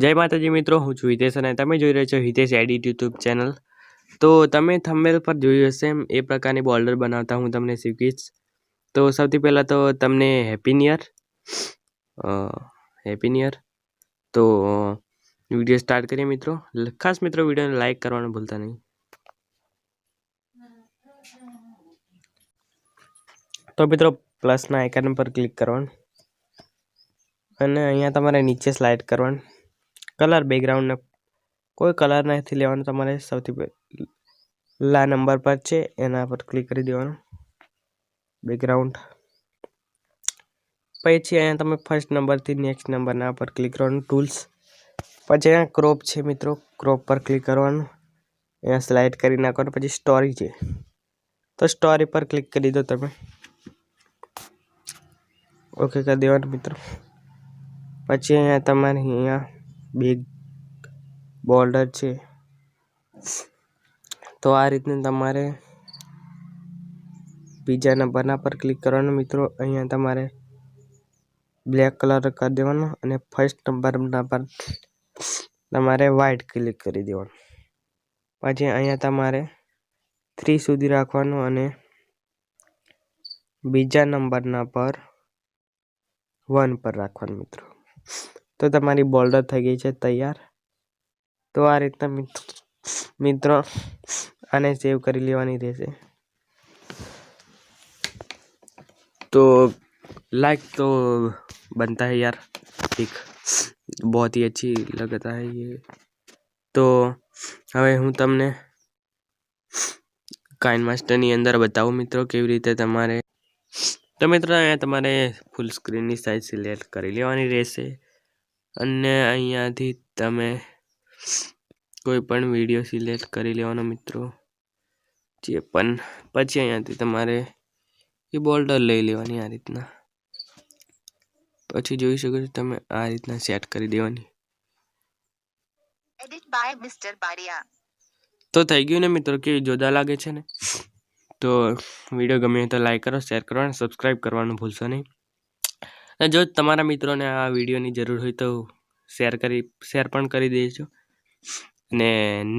જય માતાજી મિત્રો, હું છું હિતેશ અને તમે જોઈ રહ્યા છો હિતેશ એડિટ યુટ્યુબ ચેનલ। તો તમે થંબનેલ પર જોયું હશે એ પ્રકારની બોર્ડર બનાવતા હું તમને શીખવીશ। તો સૌથી પહેલાં તો તમને હેપી ન્યુ યર। તો વિડીયો સ્ટાર્ટ કરીએ મિત્રો। ખાસ મિત્રો વિડીયોને લાઇક કરવાનું ભૂલતા નહીં। તો મિત્રો પ્લસના આઇકન પર ક્લિક કરવાનું અને અહીંયા તમારે નીચે સ્લાઇડ કરવાનું। કલર બેકગ્રાઉન્ડને કોઈ કલર નથી લેવાનો તમારે। સૌથી પહેલા નંબર પર છે એના પર ક્લિક કરી દેવાનું બેકગ્રાઉન્ડ। પછી અહીંયા તમે ફર્સ્ટ નંબરથી નેક્સ્ટ નંબરના પર ક્લિક કરવાનું ટૂલ્સ। પછી અહીંયા ક્રોપ છે મિત્રો, ક્રોપ પર ક્લિક કરવાનું, અહીંયા સ્લાઇડ કરી નાખવાનું। પછી સ્ટોરી છે તો સ્ટોરી પર ક્લિક કરી દો તમે, ઓકે કરી દેવાનું મિત્રો। પછી અહીંયા તમારે અહીંયા બિગ બોર્ડર છે તો આ રીતનું તમારે બીજા નંબરના પર ક્લિક કરવાનું મિત્રો। અહીંયા તમારે બ્લેક કલર કરી દેવાનો અને ફર્સ્ટ નંબરના પર તમારે વ્હાઇટ ક્લિક કરી દેવાનું। પછી અહીંયા તમારે 3 સુધી રાખવાનું અને બીજા નંબરના પર 1 પર રાખવાનું મિત્રો। તો તમારી બોર્ડર થઈ ગઈ છે તૈયાર। તો આ રીતના મિત્રો આને સેવ કરી લેવાની રહેશે। तो लाइक तो बनता है यार, एक बहुत ही अच्छी लगता है ये। तो હવે હું તમને કાઇન માસ્ટરની અંદર બતાવું મિત્રો કેવી રીતે તમારે। તો મિત્રો અહીંયા તમારે ફૂલ સ્ક્રીનની સાઇઝ સિલેક્ટ કરી લેવાની રહેશે અને અહીંયાથી તમે કોઈ પણ વિડીયો સિલેક્ટ કરી લેવાનો મિત્રો જે પણ। પછી અહીંયાથી તમારે એ બોર્ડર લઈ લેવાની આ રીતના। પછી જોઈ શકો છો તમે આ રીતના સેટ કરી દેવાની। Edit by mister Bariya. તો થઈ ગયું ને મિત્રો, કેવી જોરદાર લાગે છે ને। તો વિડીયો ગમે તો લાઈક કરો, શેર કરો અને સબસ્ક્રાઈબ કરવાનું ભૂલશો નહીં। અને જો તમારા મિત્રોને આ વિડીયોની જરૂર હોય તો શેર પણ કરી દેજો। અને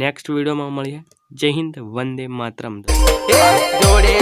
નેક્સ્ટ વિડીયોમાં મળીએ। જય હિન્દ, વંદે માતરમ। જોડે